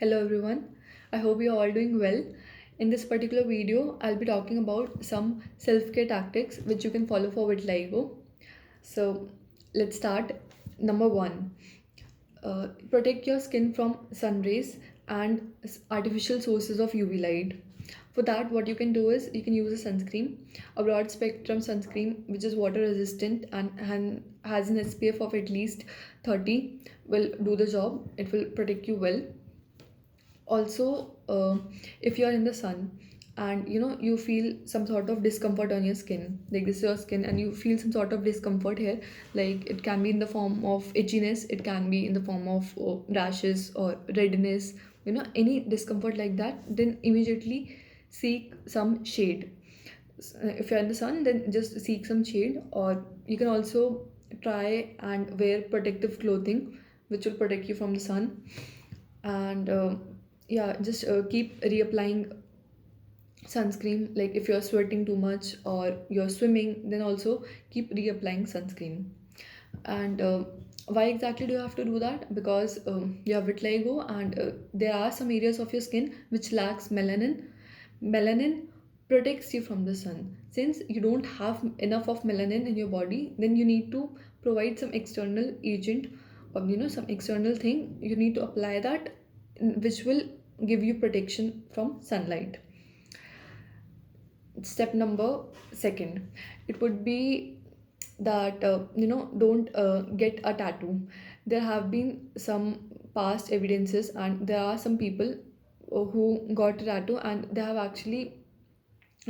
Hello everyone. I hope you're all doing well. In this particular video, I'll be talking about some self-care tactics which you can follow for vitiligo. So let's start. Number one, protect your skin from sun rays and artificial sources of UV light. For that, what you can do is you can use a sunscreen, a broad spectrum sunscreen which is water resistant and has an SPF of at least 30 will do the job. It will protect you well. Also, if you are in the sun and you feel some sort of discomfort on your skin, like this is your skin and you feel some sort of discomfort here, like it can be in the form of itchiness, it can be in the form of rashes or redness, any discomfort like that, then immediately seek some shade. If you're in the sun, then just seek some shade, or you can also try and wear protective clothing which will protect you from the sun. And yeah, just keep reapplying sunscreen. Like if you're sweating too much or you're swimming, then also keep reapplying sunscreen. And why exactly do you have to do that? Because you have vitiligo, and there are some areas of your skin which lacks melanin protects you from the sun. Since you don't have enough of melanin in your body, then you need to provide some external agent, or some external thing you need to apply that, which will give you protection from sunlight. Step number second, it would be that don't get a tattoo. There have been some past evidences, and there are some people who got a tattoo and they have actually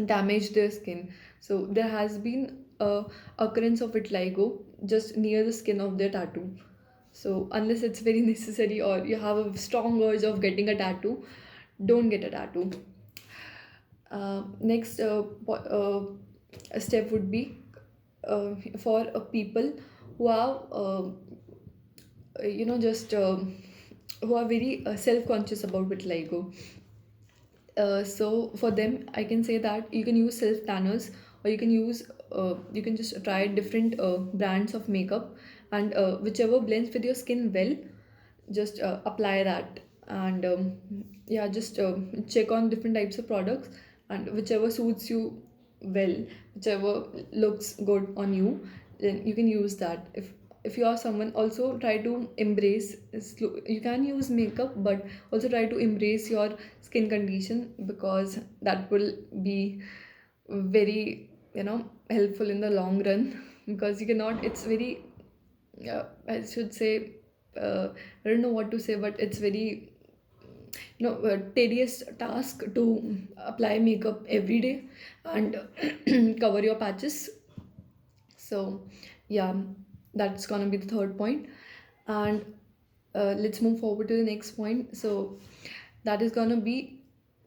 damaged their skin. So there has been a occurrence of vitiligo just near the skin of their tattoo. So unless it's very necessary or you have a strong urge of getting a tattoo, don't get a tattoo. Next step would be for people who have just who are very self-conscious about vitiligo. So for them, I can say that you can use self tanners, or you can just try different brands of makeup, and whichever blends with your skin well, just apply that. And yeah, just check on different types of products, and whichever suits you well, whichever looks good on you, then you can use that. If you are someone, also try to embrace you can use makeup, but also try to embrace your skin condition, because that will be very helpful in the long run. Because you cannot, it's very, I should say, I don't know what to say, but it's very tedious task to apply makeup every day and cover your patches. So yeah, that's gonna be the third point. And let's move forward to the next point. So that is gonna be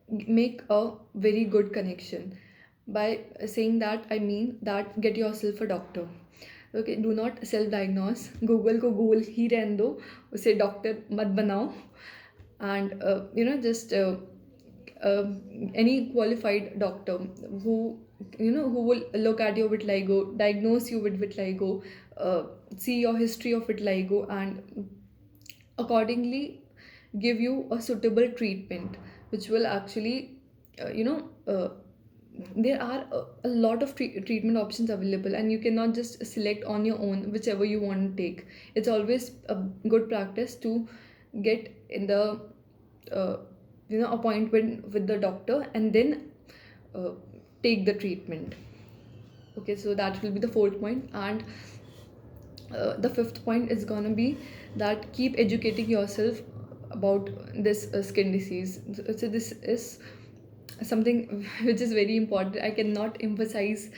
make a very good connection. By saying that, I mean that get yourself a doctor. Okay, do not self diagnose. Google को Google ही रहने दो, उसे doctor मत बनाओ. And just uh, any qualified doctor who who will look at your vitiligo, diagnose you with vitiligo, see your history of vitiligo, and accordingly give you a suitable treatment, which will actually there are a lot of treatment options available, and you cannot just select on your own whichever you want to take. It's always a good practice to get in the uh, appointment with the doctor, and then uh, take the treatment. Okay, so that will be the fourth point. And the fifth point is gonna be that keep educating yourself about this skin disease. So this is something which is very important. I cannot emphasize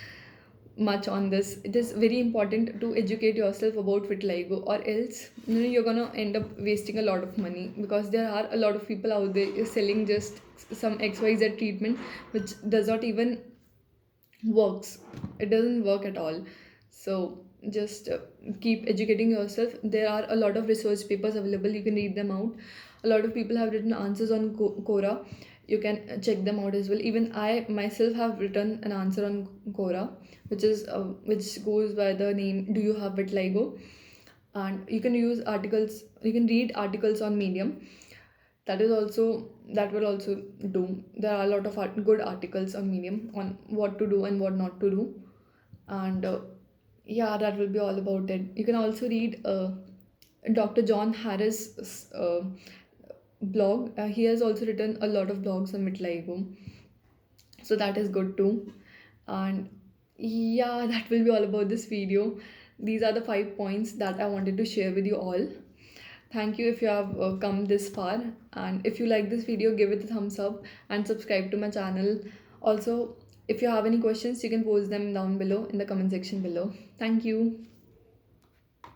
much on this. It is very important to educate yourself about vitiligo, or else you're gonna end up wasting a lot of money, because there are a lot of people out there selling just some XYZ treatment which does not even works. It doesn't work at all. So just keep educating yourself. There are a lot of research papers available, you can read them out. A lot of people have written answers on Quora. You can check them out as well. Even I myself have written an answer on Quora, which goes by the name, do you have vitiligo? And you can read articles on Medium. That will also do. There are a lot of good articles on Medium on what to do and what not to do. And yeah, that will be all about it. You can also read Dr. John Harris' blog. He has also written a lot of blogs on vitiligo, so that is good too. And yeah, that will be all about this video. These are the 5 points that I wanted to share with you all. Thank you if you have come this far, and if you like this video, give it a thumbs up and subscribe to my channel. Also, if you have any questions, you can post them down below in the comment section below. Thank you.